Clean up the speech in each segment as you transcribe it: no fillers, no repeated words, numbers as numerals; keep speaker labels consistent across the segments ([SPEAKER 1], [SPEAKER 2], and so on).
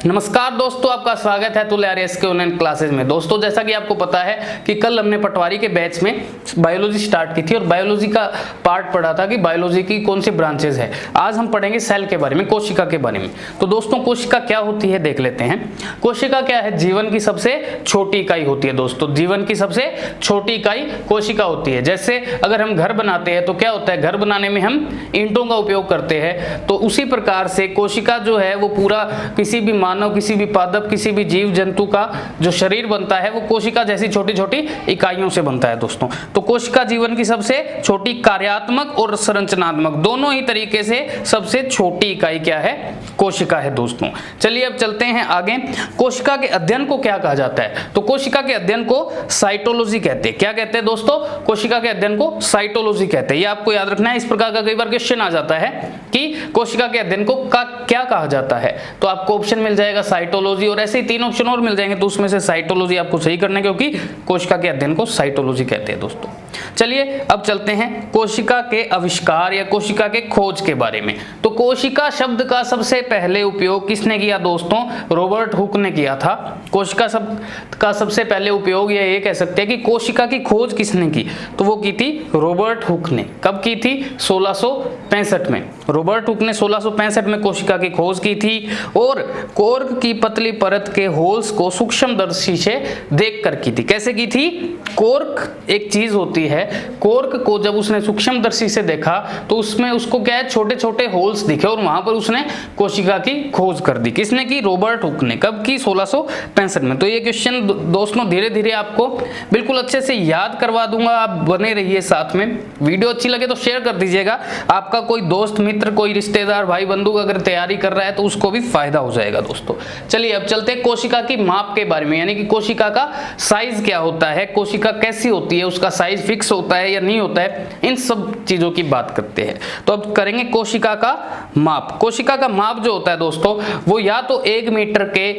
[SPEAKER 1] नमस्कार दोस्तों, आपका स्वागत है तुल्यारियस के ऑनलाइन क्लासेस में। दोस्तों, जैसा कि आपको पता है कि कल हमने पटवारी के बैच में बायोलॉजी स्टार्ट की थी और बायोलॉजी का पार्ट पढ़ा था कि बायोलॉजी की कौन सी ब्रांचेस है। आज हम पढ़ेंगे सेल के बारे में, कोशिका के बारे में। तो दोस्तों, कोशिका क्या होती है देख लेते हैं। कोशिका क्या है? जीवन की सबसे छोटी इकाई होती है। दोस्तों, जीवन की सबसे छोटी इकाई कोशिका होती है। जैसे अगर हम घर बनाते हैं तो क्या होता है, घर बनाने में हम ईंटों का उपयोग करते हैं, तो उसी प्रकार से कोशिका जो है वो पूरा किसी भी मानव, किसी भी पादप, किसी भी जीव जंतु का जो शरीर बनता है वो कोशिका जैसी छोटी छोटी इकाइयों से बनता है। दोस्तों, तो कोशिका जीवन की सबसे छोटी कार्यात्मक और संरचनात्मक दोनों ही तरीके से सबसे छोटी इकाई क्या है? कोशिका है। दोस्तों, चलिए अब चलते हैं आगे। कोशिका के अध्ययन को क्या कहा जाता है? तो कोशिका के अध्ययन को साइटोलॉजी कहते हैं। क्या कहते हैं दोस्तों? कोशिका के अध्ययन को साइटोलॉजी कहते हैं। ये आपको याद रखना है, इस प्रकार का कई बार क्वेश्चन आ जाता है कि कोशिका के अध्ययन को क्या कहा जाता है। तो आपको ऑप्शन मिल जाएगा साइटोलॉजी, और ऐसे ही 3 ऑप्शन और मिल जाएंगे, तो उसमें से साइटोलॉजी आपको सही करना है, क्योंकि कोशिका के अध्ययन को साइटोलॉजी कहते हैं। दोस्तों, चलिए अब चलते हैं कोशिका के आविष्कार या कोशिका के खोज के बारे में। तो कोशिका शब्द का सबसे पहले उपयोग किसने किया? दोस्तों, रॉबर्ट हुक ने किया था। कोशिका शब्द का सबसे पहले उपयोग ये कह सकते हैं कि कोशिका की खोज किसने की? तो वो की थी रॉबर्ट हुक ने। कब की थी? 1665 में। रॉबर्ट हुक ने 1665 में कोशिका की खोज की थी और कॉर्क की पतली परत के होल्स को सूक्ष्मदर्शी से देखकर की थी। कैसे की थी? कॉर्क एक चीज होती है, कॉर्क को जब उसने सूक्ष्मदर्शी से देखा तो उसमें उसको क्या है, छोटे छोटे होल्स दिखे और वहां पर उसने कोशिका की खोज कर दी। किसने की? रॉबर्ट हुक ने। कब की? 1665 में। तो ये क्वेश्चन दोस्तों धीरे धीरे आपको बिल्कुल अच्छे से याद करवा दूंगा, आप बने रहिए साथ में। वीडियो अच्छी लगे तो शेयर कर दीजिएगा। आपका कोई दोस्त मित्र, कोई रिश्तेदार, भाई बंधु अगर तैयारी कर रहा है तो उसको भी फायदा हो जाएगा। दोस्तों, चलिए अब चलते हैं कोशिका की माप के बारे में, यानी कि कोशिका का साइज क्या होता है, कोशिका कैसी होती है, उसका साइज फिक्स होता है या नहीं होता है, इन सब चीजों की बात करते हैं। तो अब करेंगे कोशिका का माप। कोशिका का माप जो होता है दोस्तों, वो या तो 1 मीटर के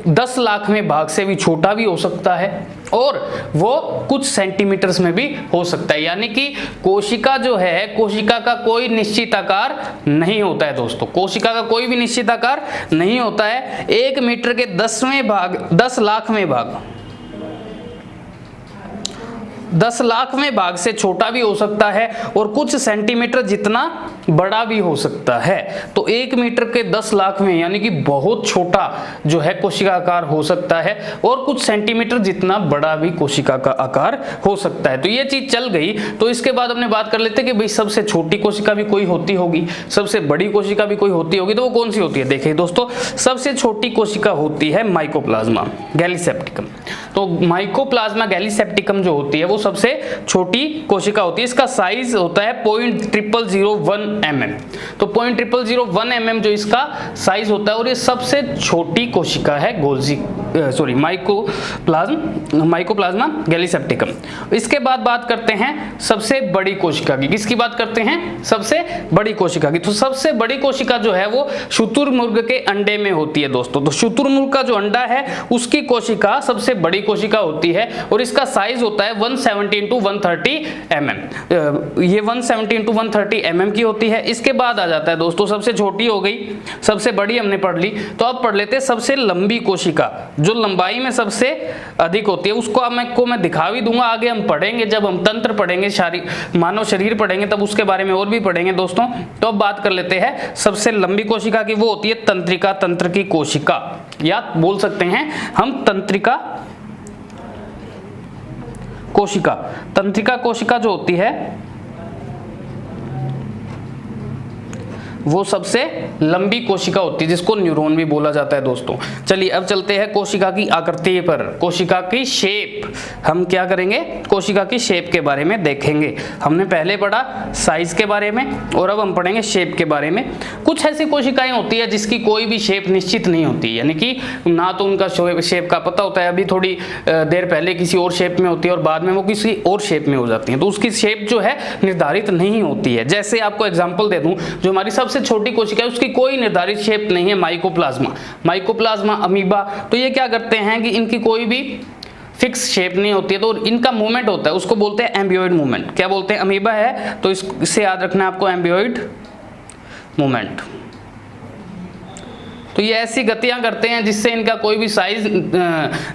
[SPEAKER 1] 10 लाखवें भाग से भी छोटा भी हो सकता है और वो कुछ सेंटीमीटर्स में भी हो सकता है। यानी कि कोशिका जो है, कोशिका का कोई निश्चित आकार नहीं होता है। दोस्तों, कोशिका का कोई भी निश्चित आकार नहीं होता है। 1 मीटर के 10 लाखवें भाग 10 लाखवें भाग से छोटा भी हो सकता है और कुछ सेंटीमीटर जितना बड़ा भी हो सकता है। तो 1 मीटर के 10 लाखवें यानी कि बहुत छोटा जो है कोशिका आकार हो सकता है और कुछ सेंटीमीटर जितना बड़ा भी कोशिका का आकार हो सकता है। तो ये चीज चल गई। तो इसके बाद अपने बात कर लेते हैं कि भाई सबसे छोटी कोशिका भी कोई होती होगी, सबसे बड़ी कोशिका भी कोई होती होगी। तो वो कौन सी होती है? देखिए दोस्तों, सबसे छोटी कोशिका होती है माइकोप्लाज्मा गैलीसेप्टिकम। तो माइकोप्लाज्मा गैलीसेप्टिकम जो होती है वो सबसे छोटी कोशिका होती है। इसका साइज होता है 0.0001 mm। तो 0.0001 mm जो इसका साइज होता है, और ये सबसे छोटी कोशिका है माइकोप्लाज्मा गैलीसेप्टिकम। इसके बाद बात करते हैं सबसे बड़ी कोशिका की। किसकी बात करते हैं? सबसे बड़ी कोशिका की। तो सबसे बड़ी कोशिका जो है वो शुतुरमुर्ग के अंडे में होती है। दोस्तों, तो शुतुरमुर्ग का जो अंडा है उसकी कोशिका सबसे बड़ी कोशिका होती है और इसका साइज होता है 170 × 130 mm। ये 170 × 130 mm की होती है। इसके बाद आ जाता है दोस्तों, सबसे छोटी हो गई, सबसे बड़ी हमने पढ़ ली। तो अब पढ़ लेते हैं सबसे लंबी कोशिका, जो लंबाई में सबसे अधिक होती है। उसको मैं दिखा भी दूंगा, आगे हम पढ़ेंगे, जब हम तंत्र पढ़ेंगे, मानव शरीर पढ़ेंगे, तब उसके बारे में और भी पढ़ेंगे दोस्तों। तो अब बात कर लेते हैं सबसे लंबी कोशिका की। वो होती है तंत्रिका तंत्र की कोशिका, या बोल सकते हैं हम तंत्रिका कोशिका। तंत्रिका कोशिका जो होती है वो सबसे लंबी कोशिका होती है, जिसको न्यूरॉन भी बोला जाता है। दोस्तों, चलिए अब चलते हैं कोशिका की आकृति पर, कोशिका की शेप। हम क्या करेंगे? कोशिका की शेप के बारे में देखेंगे। हमने पहले पढ़ा साइज के बारे में और अब हम पढ़ेंगे शेप के बारे में। कुछ ऐसी कोशिकाएं होती है जिसकी कोई भी शेप निश्चित नहीं होती, यानी कि ना तो उनका शेप का पता होता है, अभी थोड़ी देर पहले किसी और शेप में होती है और बाद में वो किसी और शेप में हो जाती है। तो उसकी शेप जो है निर्धारित नहीं होती है। जैसे आपको एग्जाम्पल दे दूं, जो हमारी सबसे छोटी कोशिका है उसकी कोई निर्धारित शेप नहीं है, माइकोप्लाज्मा अमीबा। तो ये क्या करते हैं कि इनकी कोई भी फिक्स शेप नहीं होती है, तो इनका मूवमेंट होता है, उसको बोलते हैं एम्बियोइड मूवमेंट। क्या बोलते हैं? अमीबा है तो इससे याद रखना है आपको, एम्बियोइड मूवमेंट। तो ये ऐसी गतियां करते हैं जिससे इनका कोई भी साइज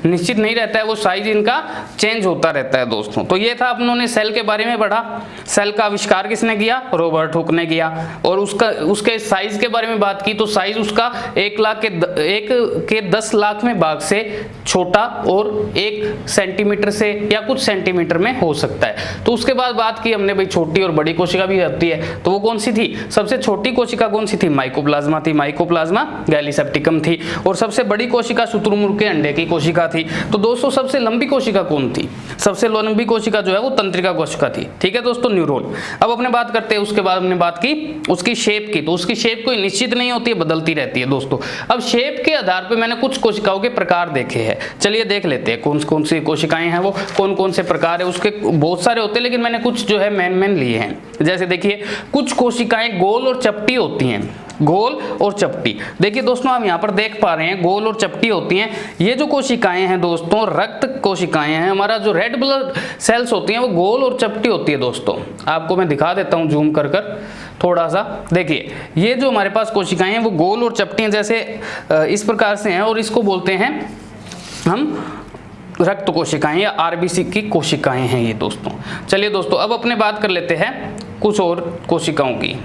[SPEAKER 1] निश्चित नहीं रहता है, वो साइज इनका चेंज होता रहता है दोस्तों। तो ये था अपनों सेल के बारे में पढ़ा। सेल का आविष्कार किसने किया? रॉबर्ट हुक ने किया। और उसके साइज के बारे में बात की तो साइज उसका 1 के 10 लाख में भाग से छोटा और 1 सेंटीमीटर से या कुछ सेंटीमीटर में हो सकता है। तो उसके बाद बात की हमने भाई छोटी और बड़ी कोशिका भी होती है, तो वो कौन सी थी? सबसे छोटी कोशिका कौन सी थी? माइकोप्लाज्मा थी, माइकोप्लाज्मा गैलीसेप्टिकम थी। और सबसे बड़ी कोशिका शुतुरमुर्ग के अंडे की कोशिका थी। तो दोस्तों सबसे लंबी कोशिका कौन थी? सबसे लंबी कोशिका जो है वो तंत्रिका कोशिका थी। ठीक है दोस्तों, न्यूरॉन। अब अपने बात करते हैं, उसके बाद हमने बात की उसकी शेप की। तो उसकी शेप कोई निश्चित नहीं होती है, बदलती रहती है दोस्तों। अब शेप के आधार पर मैंने कुछ कोशिकाओं के प्रकार देखे हैं, चलिए देख लेते हैं कौन कौन सी कोशिकाएं हैं, वो कौन कौन से प्रकार है। उसके बहुत सारे होते हैं लेकिन मैंने कुछ जो है मेन लिए हैं। जैसे देखिए, कुछ कोशिकाएं गोल और चपटी होती हैं, गोल और चपटी। देखिए दोस्तों, आप यहाँ पर देख पा रहे हैं गोल और चपटी होती हैं। ये जो कोशिकाएं हैं दोस्तों, रक्त कोशिकाएं हैं, हमारा जो रेड ब्लड सेल्स होती हैं वो गोल और चपटी होती है दोस्तों। आपको मैं दिखा देता हूँ जूम कर थोड़ा सा। देखिए, ये जो हमारे पास कोशिकाएं हैं वो गोल और चपटी हैं, जैसे इस प्रकार से हैं, और इसको बोलते हैं हम रक्त कोशिकाएं या आरबीसी की कोशिकाएं हैं ये दोस्तों। चलिए दोस्तों, अब अपने बात कर लेते हैं कुछ और कोशिकाओं की।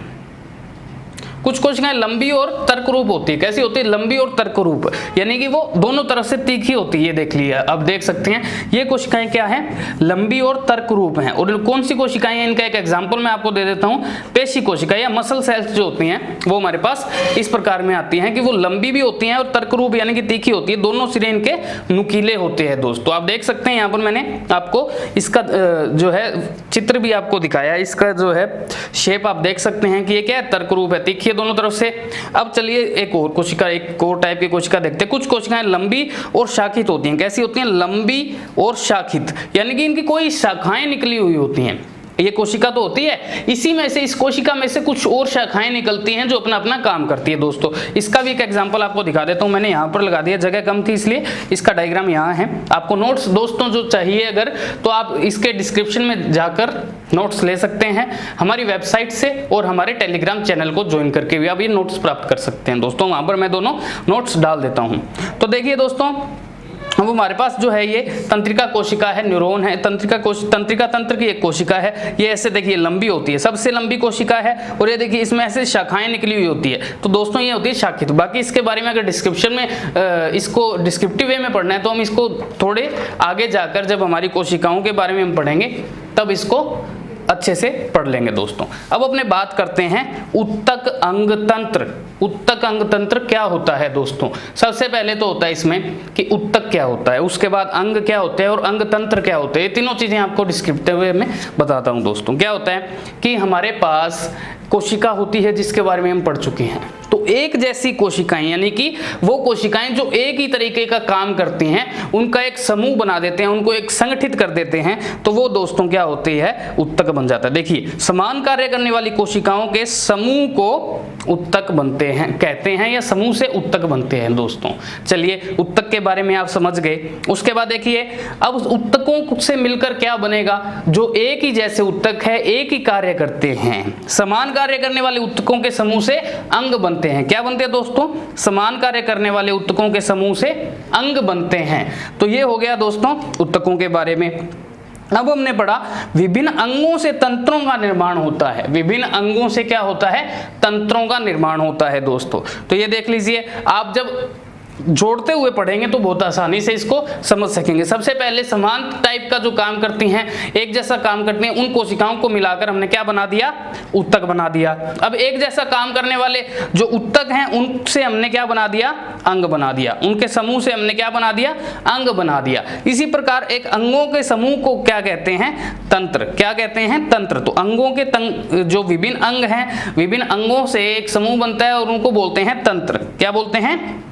[SPEAKER 1] कुछ कोशिकाएं लंबी और तर्करूप होती है। कैसी होती है? लंबी और तर्करूप, यानी कि वो दोनों तरफ से तीखी होती है। ये देख लिया, अब देख सकते हैं ये कोशिकाएं क्या हैं? लंबी और तर्करूप हैं। और कौन सी कोशिकाएं हैं? इनका एक एग्जांपल मैं आपको दे देता हूं। पेशी कोशिका या मसल सेल्स जो होती हैं वो हमारे पास इस प्रकार में आती हैं कि वो लंबी भी होती हैं और तर्करूप यानी कि तीखी होती है। दोनों सिरे इनके नुकीले होते हैं दोस्तों। आप देख सकते हैं यहाँ पर मैंने आपको इसका जो है चित्र भी आपको दिखाया। इसका जो है शेप आप देख सकते हैं कि ये क्या है? तर्करूप है, तीखी दोनों तरफ से। अब चलिए एक और कोशिका, एक और टाइप की कोशिका देखते हैं। कुछ कोशिकाएं लंबी और शाखित होती हैं। कैसी होती हैं? लंबी और शाखित, यानी कि इनकी कोई शाखाएं निकली हुई होती हैं। ये कोशिका तो होती है, इसी में से, इस कोशिका में से कुछ और शाखाएं निकलती हैं जो अपना अपना काम करती है दोस्तों। इसका भी एक एग्जांपल आपको दिखा देता हूं। मैंने यहाँ पर लगा दिया, जगह कम थी इसलिए इसका डायग्राम यहाँ है। आपको नोट्स दोस्तों जो चाहिए अगर, तो आप इसके डिस्क्रिप्शन में जाकर नोट्स ले सकते हैं हमारी वेबसाइट से, और हमारे टेलीग्राम चैनल को ज्वाइन करके भी आप ये नोट्स प्राप्त कर सकते हैं दोस्तों। वहां पर मैं दोनों नोट्स डाल देता हूँ। तो देखिए दोस्तों, अब हमारे पास जो है ये तंत्रिका कोशिका है, न्यूरॉन है। तंत्रिका तंत्र की एक कोशिका है। ये ऐसे देखिए लंबी होती है, सबसे लंबी कोशिका है। और ये देखिए इसमें ऐसे शाखाएं निकली हुई होती है। तो दोस्तों ये होती है शाखित। बाकी इसके बारे में अगर डिस्क्रिप्शन में इसको डिस्क्रिप्टिव वे में पढ़ना है तो हम इसको थोड़े आगे जाकर, जब हमारी कोशिकाओं के बारे में हम पढ़ेंगे तब इसको अच्छे से पढ़ लेंगे दोस्तों। अब अपने बात करते हैं उत्तक अंग तंत्र। उत्तक अंग तंत्र क्या होता है दोस्तों? सबसे पहले तो होता है इसमें कि उत्तक क्या होता है, उसके बाद अंग क्या होते हैं और अंग तंत्र क्या होते हैं। ये तीनों चीजें आपको डिस्क्रिप्टिव वे में बताता हूं दोस्तों। क्या होता है कि हमारे पास कोशिका होती है जिसके बारे में हम पढ़ चुके हैं। तो एक जैसी कोशिकाएं, यानी कि वो कोशिकाएं जो एक ही तरीके का काम करती हैं, उनका एक समूह बना देते हैं, उनको एक संगठित कर देते हैं, तो वो दोस्तों क्या होती है? उत्तक बन जाता है। देखिए, समान कार्य करने वाली कोशिकाओं के समूह को उत्तक बनते हैं, कहते हैं, या समूह से उत्तक बनते हैं दोस्तों। चलिए, उत्तक के बारे में आप समझ गए। उसके बाद देखिए, अब उत्तकों से मिलकर क्या बनेगा? जो एक ही जैसे उत्तक है, एक ही कार्य करते हैं, समान कार्य करने वाले उत्तकों के समूह से अंग बनते हैं। क्या बनते हैं दोस्तों? समान कार्य करने वाले उत्तकों के समूह से अंग बनते हैं। तो ये हो गया दोस्तों उत्तकों के बारे में। अब हमने पढ़ा विभिन्न अंगों से तंत्रों का निर्माण होता है। विभिन्न अंगों से क्या होता है? तंत्रों का निर्माण होता है दोस्तों। तो ये देख लीजिए, आप जब जोड़ते हुए पढ़ेंगे तो बहुत आसानी से इसको समझ सकेंगे। सबसे पहले समान टाइप का जो काम करती हैं, एक जैसा काम करती हैं, उन कोशिकाओं को मिलाकर हमने क्या बना दिया? उत्तक बना दिया। अब एक जैसा काम करने वाले जो उत्तक हैं, उनसे हमने क्या बना दिया? अंग बना दिया। उनके समूह से हमने क्या बना दिया? अंग बना दिया। इसी प्रकार एक अंगों के समूह को क्या कहते हैं? तंत्र। क्या कहते हैं? तंत्र। तो अंगों के जो विभिन्न अंग हैं, विभिन्न अंगों से एक समूह बनता है और उनको बोलते हैं तंत्र। क्या बोलते हैं?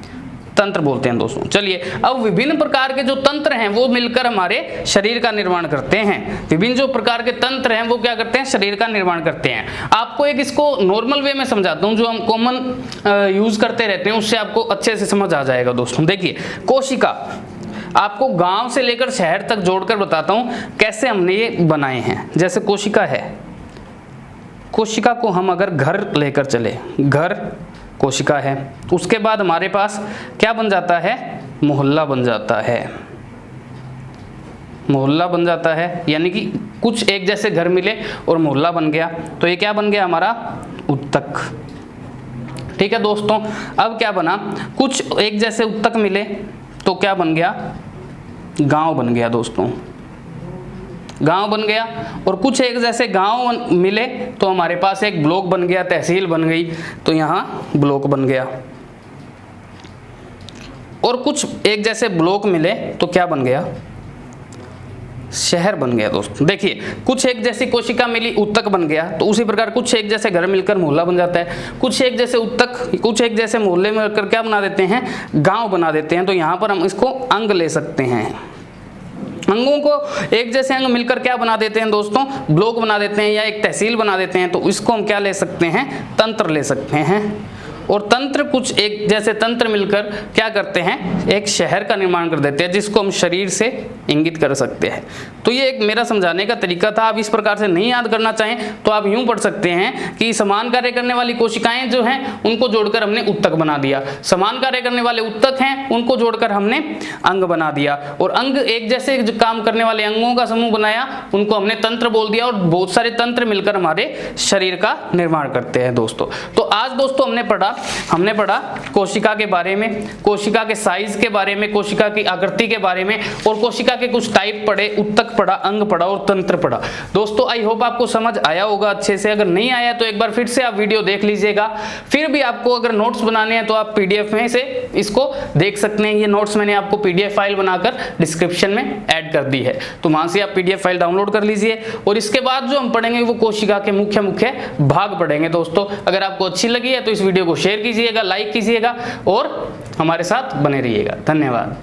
[SPEAKER 1] तंत्र बोलते हैं दोस्तों। चलिए, अब विभिन्न प्रकार के जो तंत्र हैं वो मिलकर हमारे शरीर का निर्माण करते हैं। विभिन्न जो प्रकार के तंत्र हैं वो क्या करते हैं? शरीर का निर्माण करते हैं। आपको एक इसको नॉर्मल वे में समझाता हूं, जो हम कॉमन यूज करते रहते हैं, उससे आपको अच्छे से समझ आ जाएगा दोस्तों। देखिए, कोशिका आपको गांव से लेकर शहर तक जोड़कर बताता हूं कैसे हमने ये बनाए हैं। जैसे कोशिका है, कोशिका को हम अगर घर लेकर चले, घर कोशिका है। उसके बाद हमारे पास क्या बन जाता है, मोहल्ला बन जाता है। मोहल्ला बन जाता है यानी कि कुछ एक जैसे घर मिले और मोहल्ला बन गया, तो ये क्या बन गया हमारा, उत्तक। ठीक है दोस्तों, अब क्या बना, कुछ एक जैसे उत्तक मिले तो क्या बन गया, गांव बन गया दोस्तों, गांव बन गया। और कुछ एक जैसे गांव मिले तो हमारे पास एक ब्लॉक बन गया, तहसील बन गई, तो यहाँ ब्लॉक बन गया। और कुछ एक जैसे ब्लॉक मिले तो क्या बन गया, शहर बन गया दोस्तों। देखिए, कुछ एक जैसी कोशिका मिली, उत्तक बन गया, तो उसी प्रकार कुछ एक जैसे घर मिलकर मोहल्ला बन जाता है। कुछ एक जैसे उत्तक, कुछ एक जैसे मोहल्ले मिलकर क्या बना देते हैं, गांव बना देते हैं। तो यहाँ पर हम इसको अंग ले सकते हैं। अंगों को एक जैसे अंग मिलकर क्या बना देते हैं दोस्तों, ब्लॉक बना देते हैं या एक तहसील बना देते हैं। तो इसको हम क्या ले सकते हैं, तंत्र ले सकते हैं। और तंत्र, कुछ एक जैसे तंत्र मिलकर क्या करते हैं, एक शहर का निर्माण कर देते हैं, जिसको हम शरीर से इंगित कर सकते हैं। तो ये एक मेरा समझाने का तरीका था। आप इस प्रकार से नहीं याद करना चाहें तो आप यूं पढ़ सकते हैं कि समान कार्य करने वाली कोशिकाएं जो हैं उनको जोड़कर हमने उत्तक बना दिया, समान कार्य करने वाले उत्तक हैं उनको जोड़कर हमने अंग बना दिया, और अंग एक जैसे काम करने वाले अंगों का समूह बनाया, उनको हमने तंत्र बोल दिया, और बहुत सारे तंत्र मिलकर हमारे शरीर का निर्माण करते हैं दोस्तों। तो आज दोस्तों हमने पढ़ा कोशिका के बारे में, कोशिका के साइज के बारे में, कोशिका की आकृति के बारे में, और कोशिका के कुछ टाइप पढ़े, उत्तक पढ़ा, अंग पढ़ा और तंत्र पढ़ा। दोस्तों आई होप आपको समझ आया होगा अच्छे से। अगर नहीं आया तो एक बार फिर से आप वीडियो देख लीजिएगा। फिर भी आपको अगर नोट्स बनाने हैं तो आप पीडीएफ में से इसको देख सकते हैं। ये नोट्स मैंने आपको पीडीएफ फाइल बनाकर डिस्क्रिप्शन में ऐड कर दी है, तो वहां से आप पीडीएफ फाइल डाउनलोड कर लीजिए। और इसके बाद जो हम पढ़ेंगे वो कोशिका के मुख्य मुख्य भाग पढ़ेंगे दोस्तों। अगर आपको अच्छी लगी है तो इस वीडियो को शेयर कीजिएगा, लाइक कीजिएगा और हमारे साथ बने रहिएगा। धन्यवाद।